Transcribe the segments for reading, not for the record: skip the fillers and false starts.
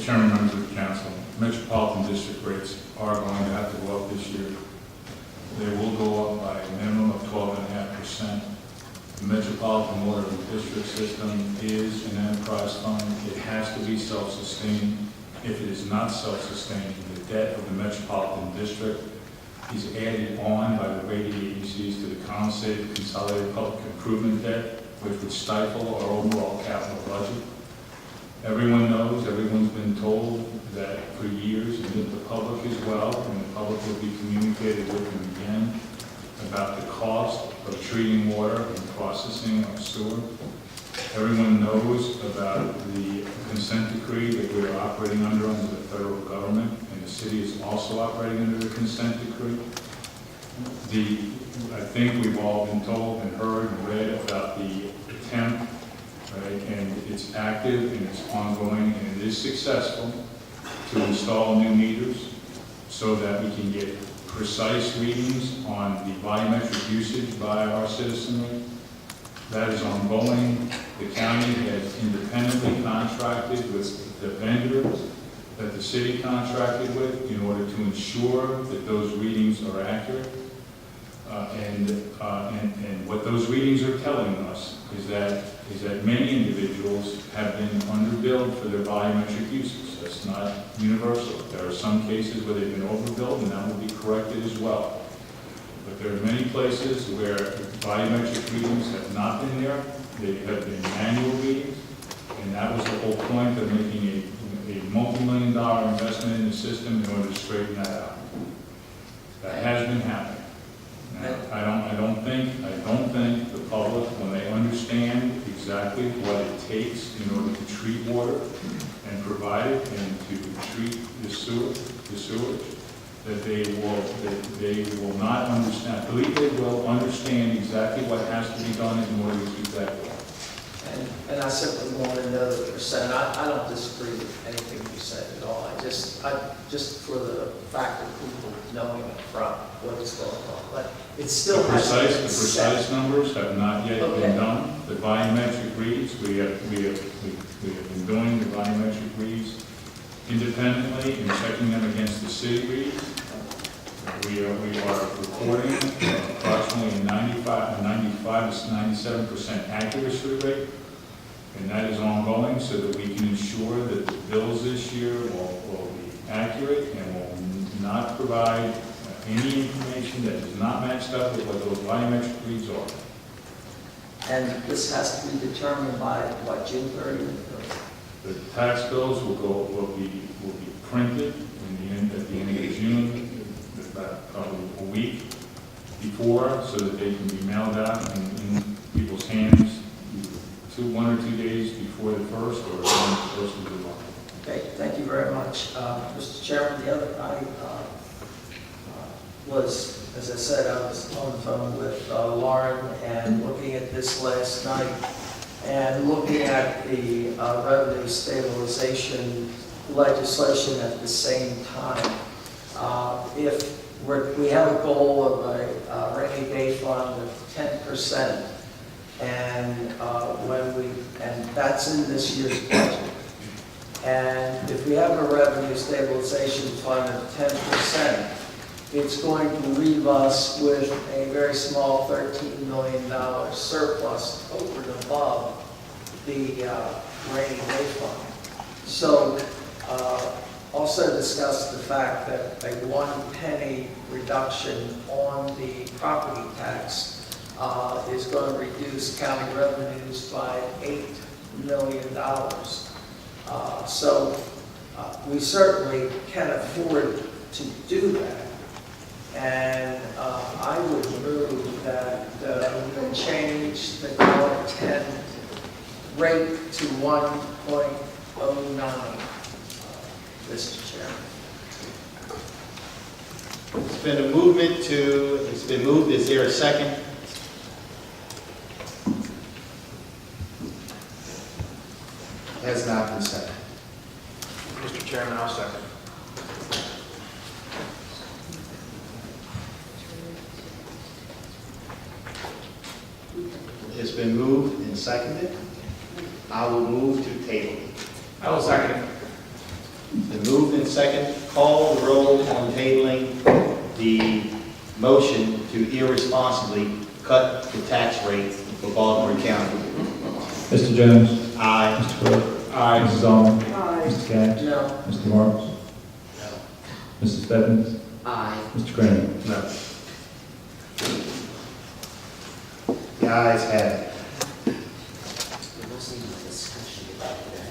Mr. Chairman, members of the council, metropolitan district rates are going to have to go up this year. They will go up by a minimum of 12.5%. The Metropolitan Water District System is an enterprise fund. It has to be self-sustaining. If it is not self-sustaining, the debt of the Metropolitan District is added on by the rating agencies to the consolidated public improvement debt, which would stifle our overall capital budget. Everyone knows, everyone's been told that for years, and the public as well, and the public will be communicated with them again, about the cost of treating water and processing of sewer. Everyone knows about the consent decree that we are operating under the federal government, and the city is also operating under the consent decree. I think we've all been told and heard and read about the attempt, right, and it's active and it's ongoing and it is successful to install new meters so that we can get precise readings on the volumetric usage by our citizenry. That is ongoing. The county has independently contracted with the vendors that the city contracted with in order to ensure that those readings are accurate. And what those readings are telling us is that many individuals have been underbilled for their volumetric usage. That's not universal. There are some cases where they've been overbilled, and that will be corrected as well. But there are many places where volumetric readings have not been there. They have been manual readings, and that was the whole point of making a multi-million-dollar investment in the system in order to straighten that out. That has been happening. Now, I don't think the public, when they understand exactly what it takes in order to treat water and provide it and to treat the sewage, that they will not understand. I believe they will understand exactly what has to be done in order to keep that going. And I simply want to know the percent. I don't disagree with anything you said at all. I just for the fact of people knowing up front what is going on. But it still the precise numbers have not yet been done. The volumetric reads, we have been doing the volumetric reads independently and checking them against the city reads. We are recording approximately a 95 to 97% accuracy rate, and that is ongoing so that we can ensure that the bills this year will be accurate and will not provide any information that is not matched up with what those volumetric reads are. And this has to be determined by what, June 30th? The tax bills will be printed at the end of June, about probably a week before, so that they can be mailed out in people's hands 1 or 2 days before the first or the first of July. Okay, thank you very much. Mr. Chairman, the other night was, as I said, I was on the phone with Lauren and looking at this last night and looking at the revenue stabilization legislation at the same time. If we have a goal of a rainy day fund of 10%, and that's in this year's budget. And if we have a revenue stabilization fund of 10%, it's going to leave us with a very small $13 million surplus over and above the rainy day fund. So also discuss the fact that a 1 penny reduction on the property tax is going to reduce county revenues by $8 million. So we certainly can afford to do that. And I would move that we change the current 10 rate to 1.09, Mr. Chairman. It's been moved. Is there a second? Has not been seconded. Mr. Chairman, I'll second. It's been moved and seconded. I will move to table. I will second it. The moved and second, call the roll on tabling the motion to irresponsibly cut the tax rate for Baltimore County. Mr. Jones? Aye. Mr. Quirk? Aye. Mrs. Allen? Aye. Mr. Catch? No. Mr. Marks? Mrs. Bevins? Aye. Mr. Crandall? No. The ayes have it. There wasn't even a discussion about today.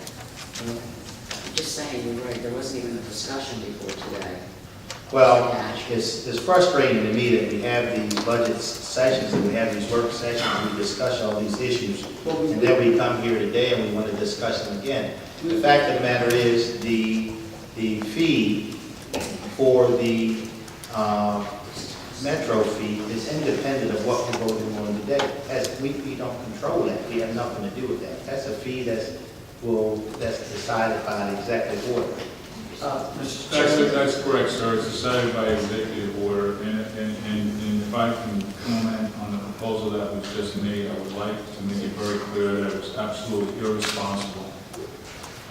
I'm just saying, you're right, there wasn't even a discussion before today. Well, it's frustrating to me that we have these budget sessions and we have these work sessions and we discuss all these issues. And then we come here today and we want to discuss them again. The fact of the matter is the fee for the metro fee is independent of what we're voting on today. We don't control that. We have nothing to do with that. That's a fee that's decided by the executive order. Mr. Chairman. That's correct, sir. It's decided by executive order, and if I can comment on the proposal that was just made, I would like to make it very clear that it was absolutely irresponsible.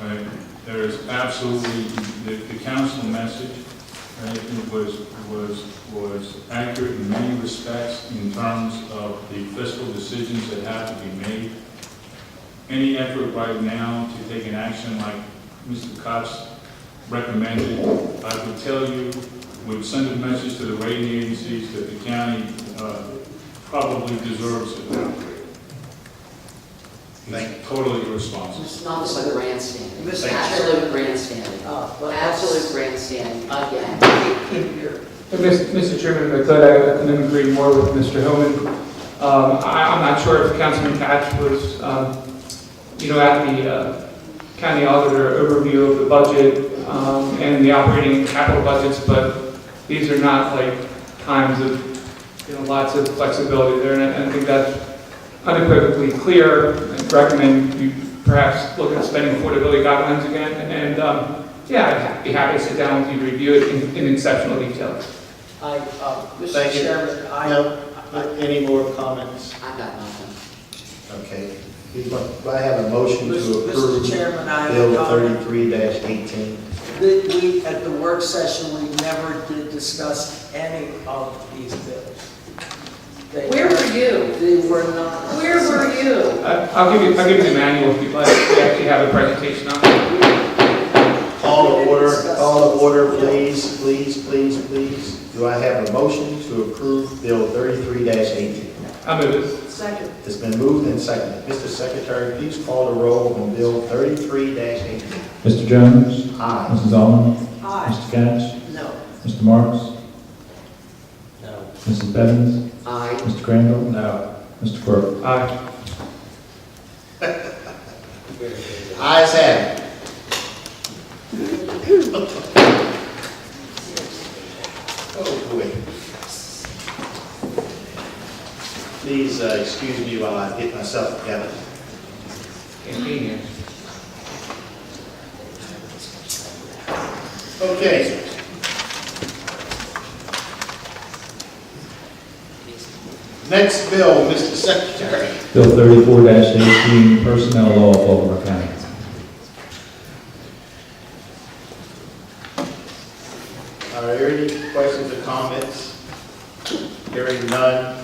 Right? There is absolutely, the council message, right, was accurate in many respects in terms of the fiscal decisions that have to be made. Any effort right now to take an action like Mr. Kach recommended, I would tell you, would send a message to the rating agencies that the county probably deserves it now. It's totally irresponsible. It's not like grandstanding. Mr. Absolute grandstanding. Well, Absolute grandstanding, again. Mr. Chairman, if I could, I couldn't agree more with Mr. Hillman. I'm not sure if Councilman Catch was, at the county auditor overview of the budget and the operating and capital budgets, but these are not like times of lots of flexibility there, and I think that's unequivocally clear. I'd recommend you perhaps look at spending affordability guidelines again, and I'd be happy to sit down with you to review it in exceptional detail. Mr. Thank you. Chairman, Any more comments? I've got nothing. Okay. Do I have a motion to Mr. approve Chairman, I have Bill a comment. 33-18? We, at the work session, we never did discuss any of these bills. Where were you? They were not. Where were you? I'll give you the manual if you'd like. We actually have a presentation on it. Call to order, please. Do I have a motion to approve Bill 33-18? I'll move it. Second. It's been moved and seconded. Mr. Secretary, please call the roll on Bill 33-18. Mr. Jones? Aye. Mrs. Allen? Aye. Mr. Catch? No. Mr. Marks? No. Mrs. Bevins? Aye. Mr. Crandall? No. Mr. Quirk? Aye. Ayes have it. Oh, boy. Please excuse me while I get myself together. Convenient. Okay. Next bill, Mr. Secretary. Bill 34-18, Personnel Law of Baltimore County. Are there any questions or comments? Hearing none.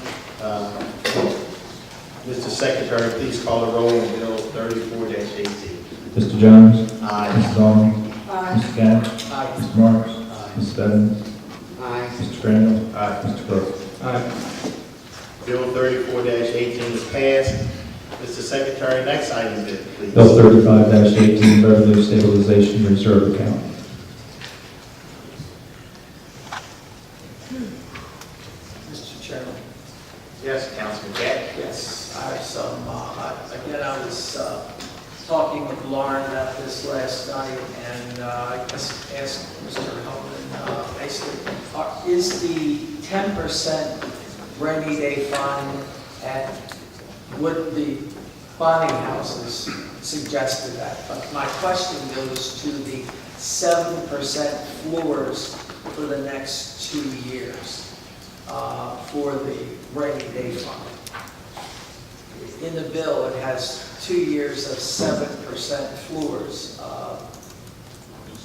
Mr. Secretary, please call the roll on Bill 34-18. Mr. Jones? Aye. Mrs. Allen? Aye. Mr. Catch? Aye. Mr. Marks? Aye. Mrs. Bevins? Aye. Mr. Crandall? Aye. Mr. Quirk? Aye. Bill 34-18 is passed. Mr. Secretary, next item, please. Bill 35-18, Revenue Stabilization Reserve Account. Mr. Chairman. Yes, Councilman Cat. Yes, I have some, again, I was talking with Lauren about this last night, and I just asked Mr. Hellman, basically, is the 10% rainy day fund at what the bonding houses suggested that? But my question goes to the 7% floors for the next 2 years. For the rainy day fund. In the bill, it has 2 years of 7% floors.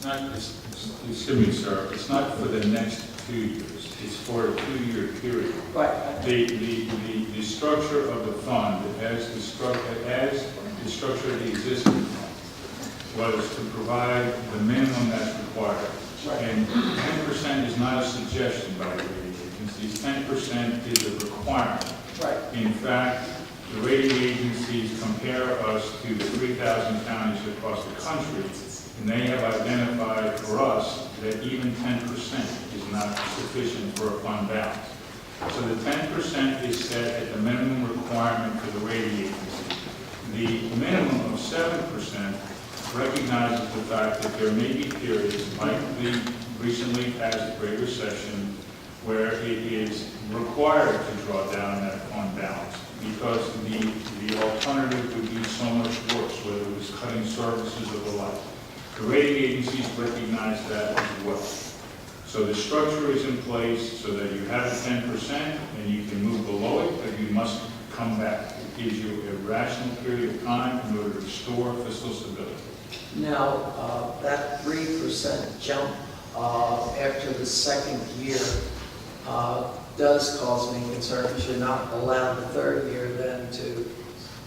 It's not, excuse me, sir, it's not for the next 2 years, it's for a 2-year period. Right. The structure of the fund, as the structure of the existing fund, was to provide the minimum that's required. Right. And 10% is not a suggestion by the rating agencies, 10% is a requirement. Right. In fact, the rating agencies compare us to the 3,000 counties across the country, and they have identified for us that even 10% is not sufficient for a fund balance. So the 10% is set at the minimum requirement for the rating agency. The minimum of 7% recognizes the fact that there may be periods like the recently passed Great Recession where it is required to draw down that fund balance because the alternative would be so much worse, whether it was cutting services or the like. The rating agencies recognize that as well. So the structure is in place so that you have a 10% and you can move below it, but you must come back. It gives you a rational period of time in order to restore fiscal stability. Now, that 3% jump after the second year does cause me concern because you're not allowed the third year then to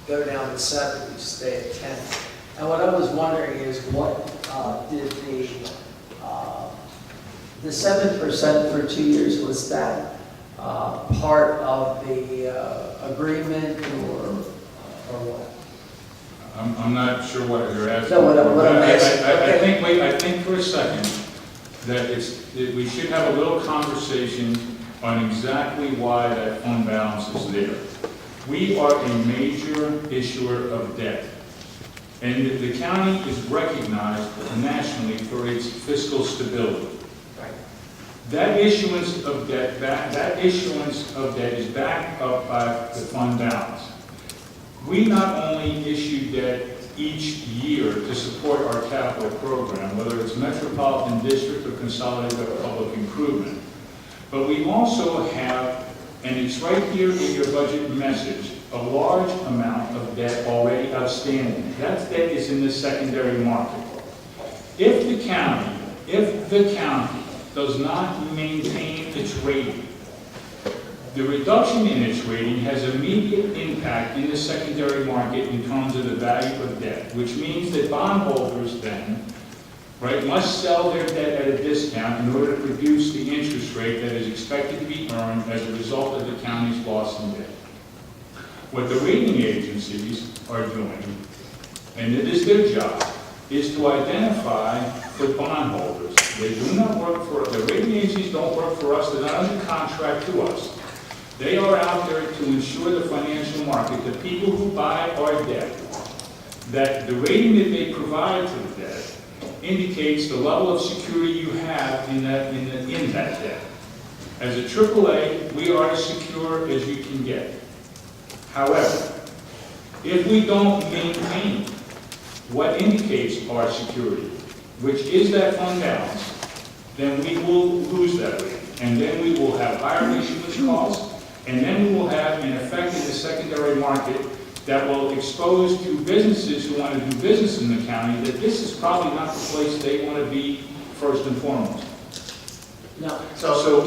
go down to 7, you stay at 10. And what I was wondering is what did the 7% for 2 years, was that part of the agreement or what? I'm not sure what you're asking. No, what I'm asking. I think for a second that we should have a little conversation on exactly why that fund balance is there. We are a major issuer of debt, and the county is recognized nationally for its fiscal stability. Right. That issuance of debt, is backed up by the fund balance. We not only issue debt each year to support our capital program, whether it's metropolitan district or consolidated public improvement, but we also have, and it's right here in your budget message, a large amount of debt already outstanding. That debt is in the secondary market. If the county does not maintain its rating, the reduction in its rating has immediate impact in the secondary market in terms of the value of debt, which means that bondholders then, must sell their debt at a discount in order to reduce the interest rate that is expected to be earned as a result of the county's loss in debt. What the rating agencies are doing, and it is their job, is to identify the bondholders. They do not work for, the rating agencies don't work for us, they're not under contract to us. They are out there to ensure the financial market, the people who buy our debt, that the rating that they provide to the debt indicates the level of security you have in that debt. As a AAA, we are as secure as you can get. However, if we don't maintain what indicates our security, which is that fund balance, then we will lose that rating. And then we will have higher issuance costs, and then we will have an effect in the secondary market that will expose to businesses who want to do business in the county that this is probably not the place they want to be first and foremost. No. So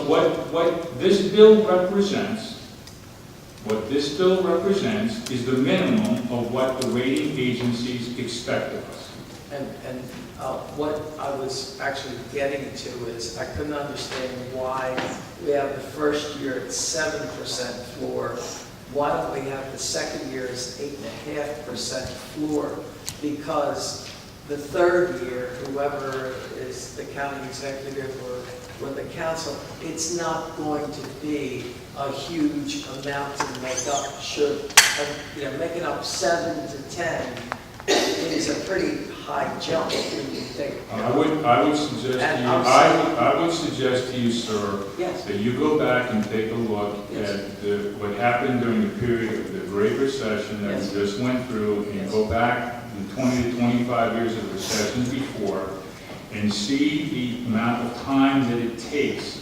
what this bill represents, is the minimum of what the rating agencies expect of us. And what I was actually getting to is I couldn't understand why we have the first year at 7% floor. Why don't we have the second year as 8.5% floor? Because the third year, whoever is the county executive or the council, it's not going to be a huge amount to make up. Making up 7 to 10 is a pretty high jump when you think. I would suggest to you, sir, Yes. that you go back and take a look at what happened during the period of the Great Recession that we just went through, and go back the 20 to 25 years of recessions before, and see the amount of time that it takes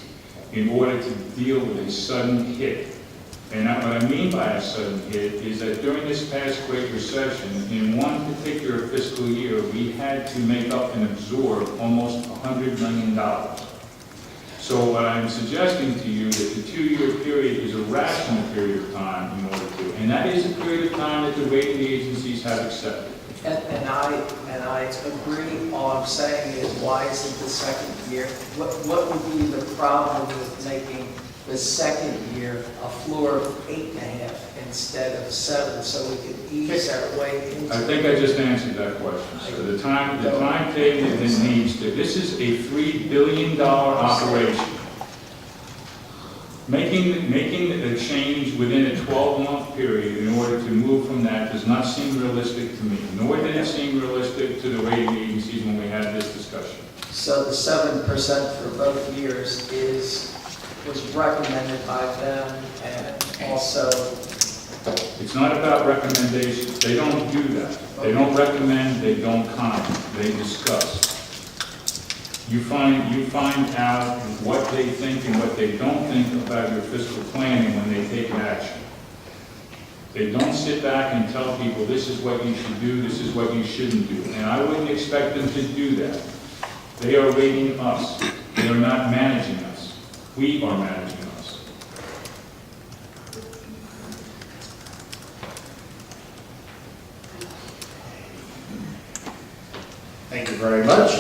in order to deal with a sudden hit. And what I mean by a sudden hit is that during this past Great Recession, in one particular fiscal year, we had to make up and absorb almost $100 million. So what I'm suggesting to you that the 2-year period is a rational period of time in order to, and that is a period of time that the rating agencies have accepted. And I agree. All I'm saying is, why isn't the second year? What would be the problem with making the second year a floor of 8.5 instead of 7, so we could ease our way into? I think I just answered that question. So the timetable that needs to, this is a $3 billion operation. Making a change within a 12-month period in order to move from that does not seem realistic to me, nor did it seem realistic to the rating agencies when we had this discussion. So the 7% for both years was recommended by them, and also, It's not about recommendations. They don't do that. They don't recommend, they don't comment, they discuss. You find out what they think and what they don't think about your fiscal planning when they take action. They don't sit back and tell people, this is what you should do, this is what you shouldn't do. And I wouldn't expect them to do that. They are rating us. They are not managing us. We are managing us. Thank you very much,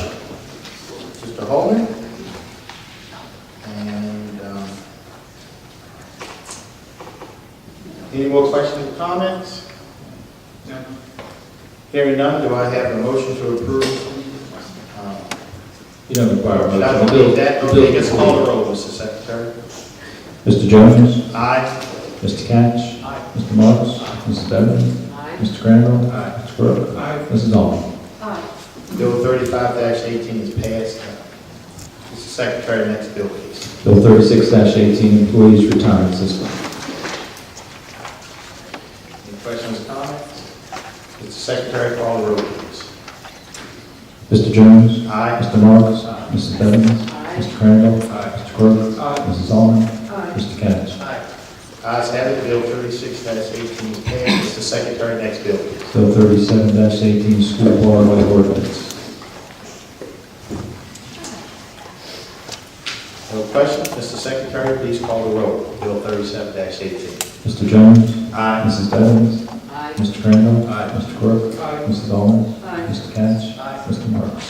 Mr. Holman. And any more questions or comments? No. Hearing none, do I have a motion to approve? You don't require a Did I motion. repeat that? Okay, let's call the roll, Mr. Secretary. Mr. Jones? Aye. Mr. Catch? Aye. Mr. Marks? Mrs. Bevins? Aye. Mr. Crandall? Aye. Mr. Crooker? Aye. Mrs. Allen? Bill 35-18 is passed. Mr. Secretary, next bill, please. Bill 36-18, Employees Retirement System. Any questions or comments? Mr. Secretary, call the roll, please. Mr. Jones? Aye. Mr. Marks? Mrs. Bevins? Aye. Mr. Crandall? Aye. Mr. Crooker? Aye. Mrs. Allen? Aye. Mr. Catch? Aye. Ayes have it, Bill 36-18 is passed. Mr. Secretary, next bill, please. Bill 37-18, School Bar Light Ordinance. No questions? Mr. Secretary, please call the roll. Bill 37-18. Mr. Jones? Aye. Mrs. Bevins? Aye. Mr. Crandall? Aye. Mr. Crooker? Aye. Mrs. Allen? Aye. Mr. Catch? Aye. Mr. Marks?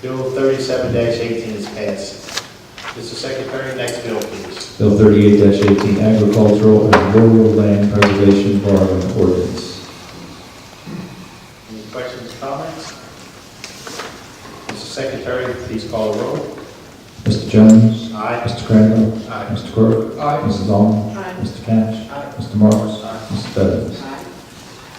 Bill 37-18 is passed. Mr. Secretary, next bill, please. Bill 38-18, Agricultural and Rural Land Preservation Borrowing Ordinance. Any questions or comments? Mr. Secretary, please call the roll. Mr. Jones? Aye. Mr. Crandall? Aye. Mr. Crooker? Aye. Mrs. Allen? Aye. Mr. Catch? Aye. Mr. Marks? Aye. Mrs. Bevins? Aye.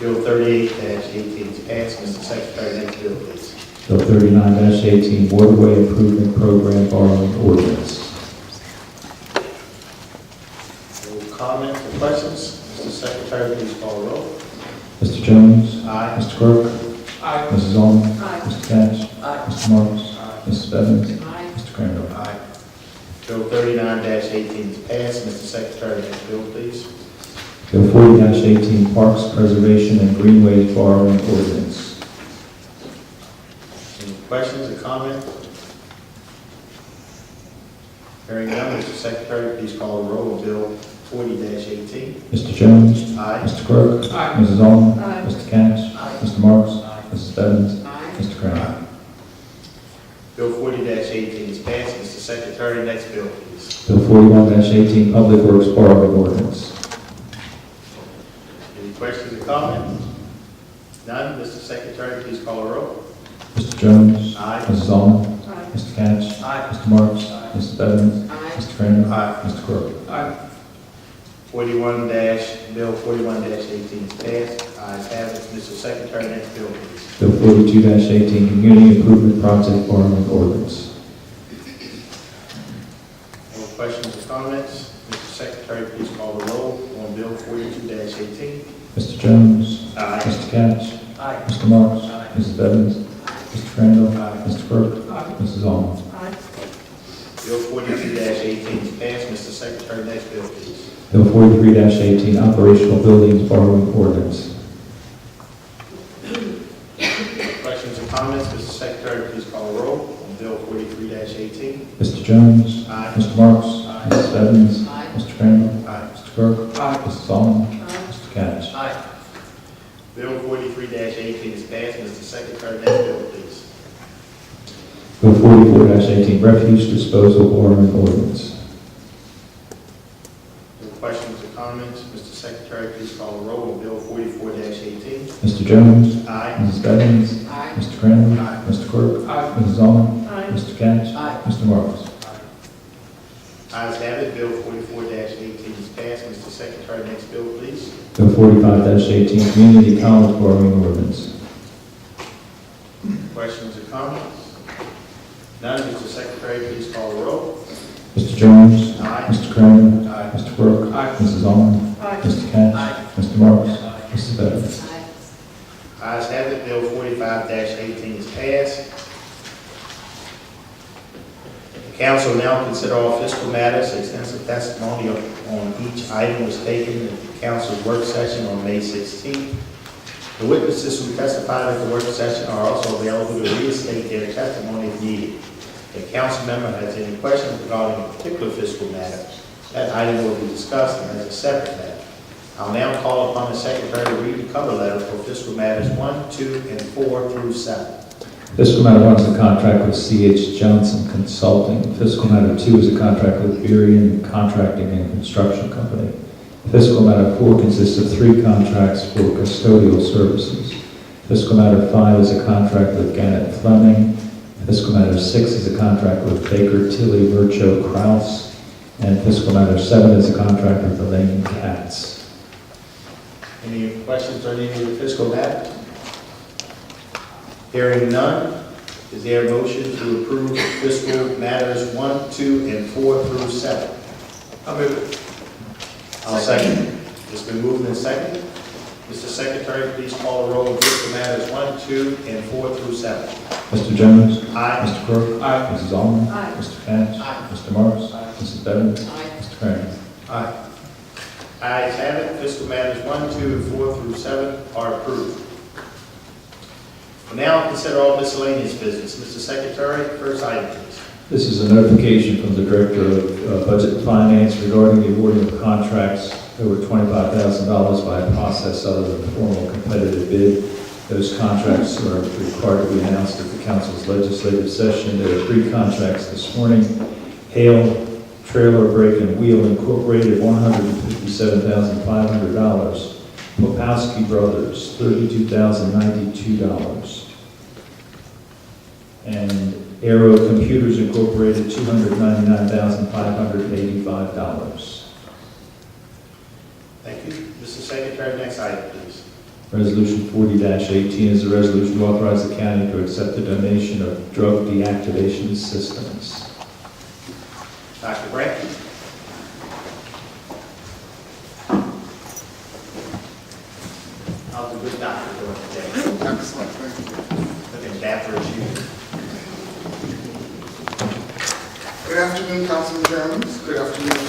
Bill 38-18 is passed. Mr. Secretary, next bill, please. Bill 39-18, Waterway Improvement Program Borrowing Ordinance. No comments or questions? Mr. Secretary, please call the roll. Mr. Jones? Aye. Mr. Crooker? Aye. Mrs. Allen? Aye. Mr. Catch? Aye. Mr. Marks? Aye. Mrs. Bevins? Aye. Mr. Crandall? Aye. Bill 39-18 is passed. Mr. Secretary, next bill, please. Bill 40-18, Parks Preservation and Greenways Borrowing Ordinance. Any questions or comments? Hearing none, Mr. Secretary, please call the roll on Bill 40-18. Mr. Jones? Aye. Mr. Crooker? Aye. Mrs. Allen? Aye. Mr. Catch? Aye. Mr. Marks? Aye. Mrs. Bevins? Aye. Mr. Crandall? Bill 40-18 is passed. Mr. Secretary, next bill, please. Bill 41-18, Public Works Borrowing Ordinance. Any questions or comments? None. Mr. Secretary, please call the roll. Mr. Jones? Aye. Mrs. Allen? Aye. Mr. Catch? Aye. Mr. Marks? Aye. Mrs. Bevins? Aye. Mr. Crandall? Aye. Mr. Crooker? Aye. Bill 41-18 is passed. Ayes have it. Mr. Secretary, next bill, please. Bill 42-18, Community Improvement Project Borrowing Ordinance. No questions or comments? Mr. Secretary, please call the roll on Bill 42-18. Mr. Jones? Aye. Mr. Catch? Aye. Mr. Marks? Aye. Mrs. Bevins? Mr. Crandall? Aye. Mr. Crooker? Aye. Mrs. Allen? Aye. Bill 42-18 is passed. Mr. Secretary, next bill, please. Bill 43-18, operational buildings borrowing ordinance. Questions or comments? Mr. Secretary, please call the roll on Bill 43-18. Mr. Jones? Aye. Mr. Marks? Aye. Mrs. Bevins? Aye. Mr. Crandall? Aye. Mr. Quirk? Aye. Mrs. Allen? Mr. Catch? Aye. Bill 43-18 is passed. Mr. Secretary, next bill, please. Bill 44-18, refuse disposal borrowing ordinance. No questions or comments? Mr. Secretary, please call the roll on Bill 44-18. Mr. Jones? Aye. Mrs. Bevins? Aye. Mr. Crandall? Aye. Mr. Quirk? Aye. Mrs. Allen? Aye. Mr. Catch? Aye. Mr. Marks? Ayes have it. Bill 44-18 is passed. Mr. Secretary, next bill, please. Bill 45-18, community college borrowing ordinance. Questions or comments? None. Mr. Secretary, please call the roll. Mr. Jones? Aye. Mr. Crandall? Aye. Mr. Quirk? Aye. Mrs. Allen? Aye. Mr. Catch? Aye. Mr. Marks? Mrs. Bevins? Aye. Ayes have it. Bill 45-18 is passed. The council will now consider all fiscal matters. Extensive testimony on each item was taken at the council's work session on May 16th. The witnesses who testified at the work session are also available to reinstate their testimony if needed. If a council member has any questions regarding a particular fiscal matter, that item will be discussed as a separate matter. I'll now call upon the secretary to read the cover letter for fiscal matters 1, 2, and 4 through 7. Fiscal matter 1 is a contract with C.H. Johnson Consulting. Fiscal matter 2 is a contract with Burien Contracting and Construction Company. Fiscal matter 4 consists of 3 contracts for custodial services. Fiscal matter 5 is a contract with Gannett Fleming. Fiscal matter 6 is a contract with Baker Tilly Virchow Kraus. And fiscal matter 7 is a contract with Elaine Katz. Any questions on any of the fiscal matters? Hearing none, is there a motion to approve fiscal matters 1, 2, and 4 through 7? I'll move it. I'll second. It's been moved and seconded. Mr. Secretary, please call the roll on fiscal matters 1, 2, and 4 through 7. Mr. Jones? Aye. Mr. Quirk? Aye. Mrs. Allen? Aye. Mr. Catch? Aye. Mr. Marks? Aye. Mrs. Bevins? Aye. Mr. Crandall? Aye. Ayes have it. Fiscal matters 1, 2, and 4 through 7 are approved. We'll now consider all miscellaneous business. Mr. Secretary, first item, please. This is a notification from the Director of Budget and Finance regarding the awarding of contracts over $25,000 by a process other than formal competitive bid. Those contracts are required to be announced at the council's legislative session. There are 3 contracts this morning. Hale Trailer Brake and Wheel Incorporated, $157,500. Popowski Brothers, $32,092. And Aero Computers Incorporated, $299,585. Thank you. Mr. Secretary, next item, please. Resolution 40-18 is a resolution to authorize the county to accept the donation of drug deactivation systems. Dr. Brandt? How's the good doctor doing today? Excellent, thank you. Looking dapper as usual. Good afternoon, Councilman Chairman. Good afternoon,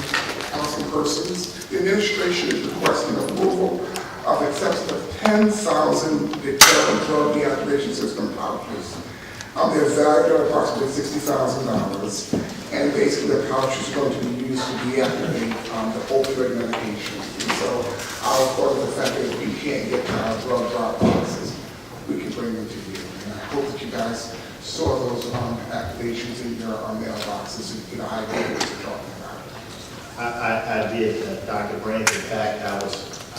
councilpersons. The administration is requesting approval of acceptance of 10,000 deterrent drug deactivation system pouches. They're valued at approximately $60,000, and basically the pouches are going to be used to deactivate the opioid medications. And so, our part of the fact that if we can't get our drug drop boxes, we can bring them to you. And I hope that you guys saw those activations in your mailboxes and get an idea what we're talking about. I did, Dr. Brandt. In fact,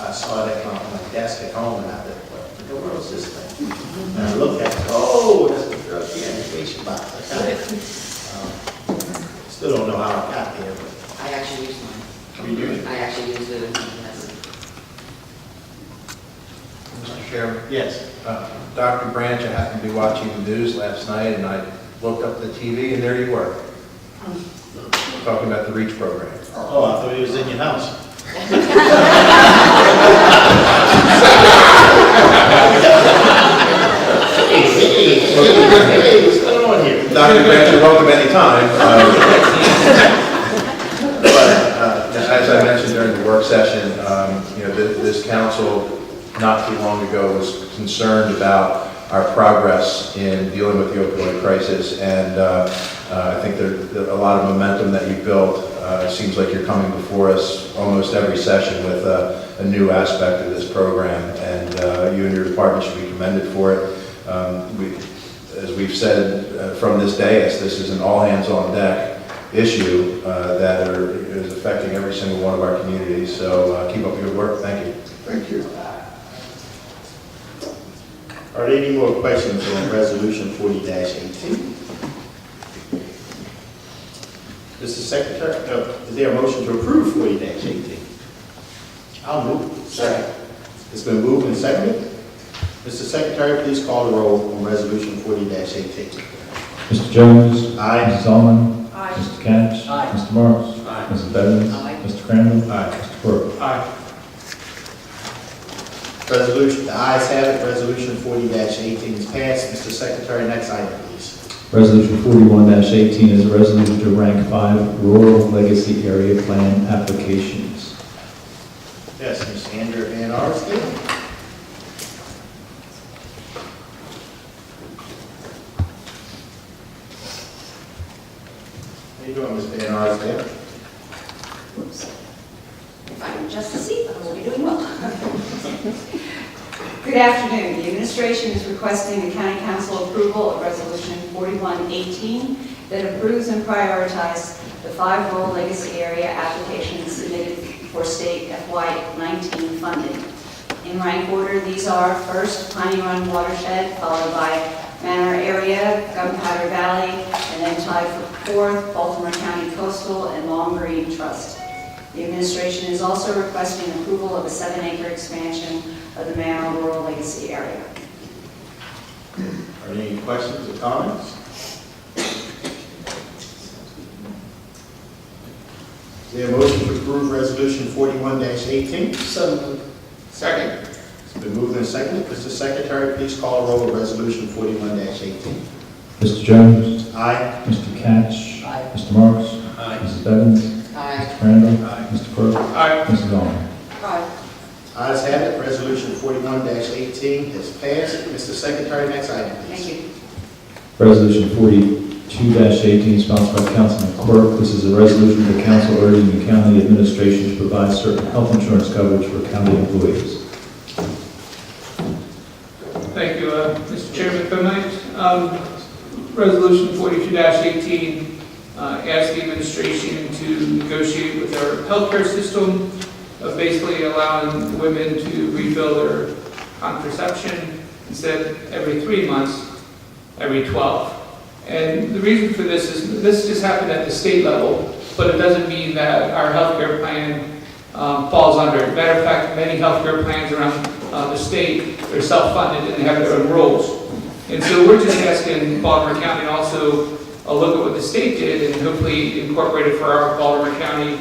I saw that on my desk at home, and I thought, what in the world is this thing? And I looked at it, oh, that's the drug deactivation box. I got it. Still don't know how I got there, but I actually used mine. you do it. I actually used it in my Mr. Chairman, Yes. Dr. Branch, I happened to be watching the news last night, and I looked up the TV, and there you were, talking about the REACH program. Oh, I thought he was in your house. Hey, what's going on here? Dr. Branch, you're welcome anytime. But as I mentioned during the work concerned about our progress in dealing with the opioid crisis, and I think there's a lot of momentum that you've built. It seems like you're coming before us almost every session with a new aspect of this program, and you and your department should be commended for it. As we've said from this dais, this is an all-hands-on-deck issue that is affecting every single one of our communities. So keep up the good work. Thank you. Thank you. Are there any more questions on Resolution 40-18? Mr. Secretary, is there a motion to approve 40-18? I'll move. Second. It's been moved and seconded. Mr. Secretary, please call the roll on Resolution 40-18. Mr. Jones? Aye. Mrs. Allen? Aye. Mr. Catch? Aye. Mr. Marks? Aye. Mrs. Bevins? Aye. Mr. Crandall? Mr. Quirk? Aye. Resolution, the ayes have it. Resolution 40-18 is passed. Mr. Secretary, next item, please. Resolution 41-18 is a resolution to rank 5 rural legacy area plan applications. Yes, Ms. Andrew Van Arsdale. How you doing, Ms. Van Arsdale? Oops. If I can adjust the seat, I will be doing well. Good afternoon. The administration is requesting the County Council approval of Resolution 4118 that approves and prioritizes the 5 rural legacy area applications submitted for state FY19 funding. In rank order, these are first, Piney Run Watershed, followed by Manor Area, Gunpowder Valley, and then tied for 4th, Baltimore County Coastal and Long Green Trust. The administration is also requesting approval of a 7-acre expansion of the Manor Rural Legacy Area. Are there any questions or comments? Is there a motion to approve Resolution 41-18? So moved. Second. It's been moved and seconded. Mr. Secretary, please call the roll on Resolution 41-18. Mr. Jones? Aye. Mr. Catch? Aye. Mr. Marks? Aye. Mrs. Bevins? Aye. Mr. Crandall? Mr. Quirk? Aye. Mrs. Allen? Aye. Ayes have it. Resolution 41-18 is passed. Mr. Secretary, next item, please. Thank you. Resolution 42-18 sponsored by Councilman Quirk. This is a resolution of the council urging the county administration to provide certain health insurance coverage for county employees. Thank you, Mr. Chairman. Tonight, Resolution 42-18 asks the administration to negotiate with our healthcare system, basically allowing women to refill their contraception instead every 3 months, every 12. And the reason for this is this just happened at the state level, but it doesn't mean that our healthcare plan falls under it. Matter of fact, many healthcare plans around the state are self-funded and they have their own rules. And so we're just asking Baltimore County also look at what the state did and hopefully incorporate it for our Baltimore County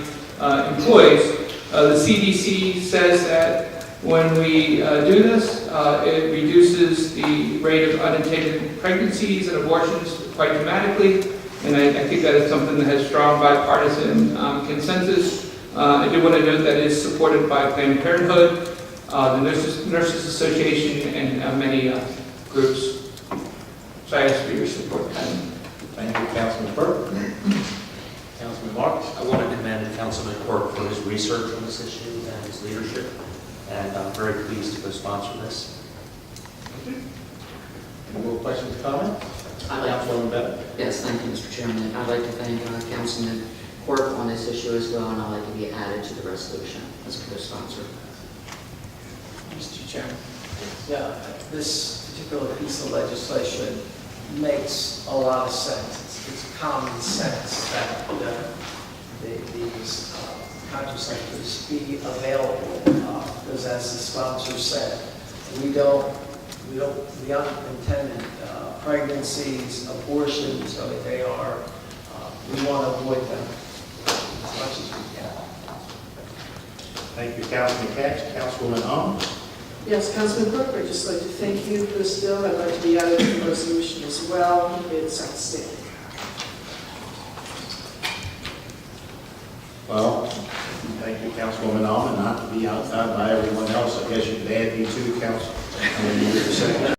employees. The CDC says that when we do this, it reduces the rate of unintended pregnancies and abortions quite dramatically, and I think that is something that has strong bipartisan consensus. I do want to note that it is supported by Planned Parenthood, the Nurses Association, and many groups. So I ask for your support. Thank you, Councilman Quirk. Councilman Marks. I want to commend Councilman Quirk for his research on this issue and his leadership, and I'm very pleased to co-sponsor this. Any more questions or comments? Councilwoman Bevins. Yes, thank you, Mr. Chairman. I'd like to thank Councilman Quirk on this issue as well, and I'd like to be added to the resolution as a co-sponsor. Mr. Chairman. Yeah, this particular piece of legislation makes a lot of sense. It's common sense that these contraceptives be available, because as the sponsor said, the unintended pregnancies, abortions, I mean, they are, we want to avoid them as much as we can. Thank you, Councilman Catch. Councilwoman Allen. Yes, Councilman Quirk, I'd just like to thank you for this bill. I'd like to be added to the resolution as well. It's outstanding. Well, thank you, Councilwoman Allen, not to be outside by everyone else. I guess you could add me too,